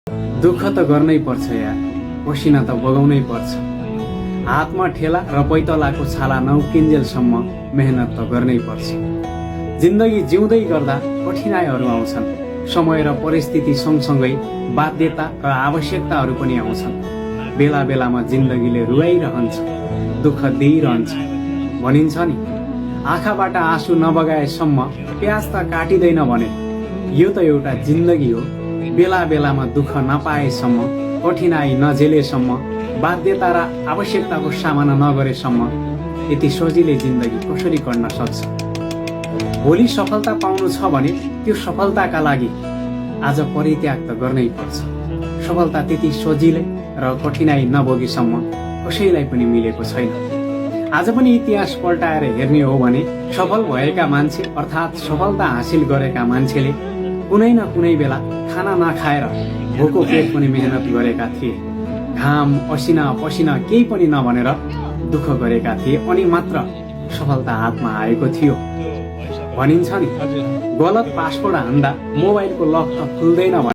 दुःख त गर्नै पर्छ यार, पसिना त बगाउनै पर्छ। हातमा ठेला र पैतलाको छाला नउकिन्जेलसम्म मेहनत त गर्नै पर्छ। जिन्दगी जिउँदै गर्दा कठिनाइहरू आउँछन्। समय र परिस्थिति सँगसँगै बाध्यता र आवश्यकताहरू पनि आउँछन्। बेला बेलामा जिन्दगीले रुवाइरहन्छ, दुःख दिइरहन्छ। भनिन्छ नि, आँखाबाट आँसु नबगाएसम्म प्याज त काटिँदैन भने। यो त एउटा जिन्दगी हो। बेला बेलामा दुःख नपाएसम्म, कठिनाइ नझेलेसम्म, बाध्यता र आवश्यकताको सामना नगरेसम्म यति सजिलै जिन्दगी कसरी कट्न सक्छ? भोलि सफलता पाउनु छ भने त्यो सफलताका लागि आज परित्याग त गर्नै पर्छ। सफलता त्यति सजिलै र कठिनाइ नभोगेसम्म कसैलाई पनि मिलेको छैन। आज पनि इतिहास पल्टाएर हेर्ने हो भने सफल भएका मान्छे अर्थात् सफलता हासिल गरेका मान्छेले कुनै न कुनै बेला खाना नखाएर भोको पेट पनि मेहनत गरेका थिए। घाम असिना पसिना केही पनि नभनेर दुःख गरेका थिए, अनि मात्र सफलता हातमा आएको थियो। भनिन्छ नि, गलत पासवर्ड हान्दा मोबाइलको लक त खुल्दैन।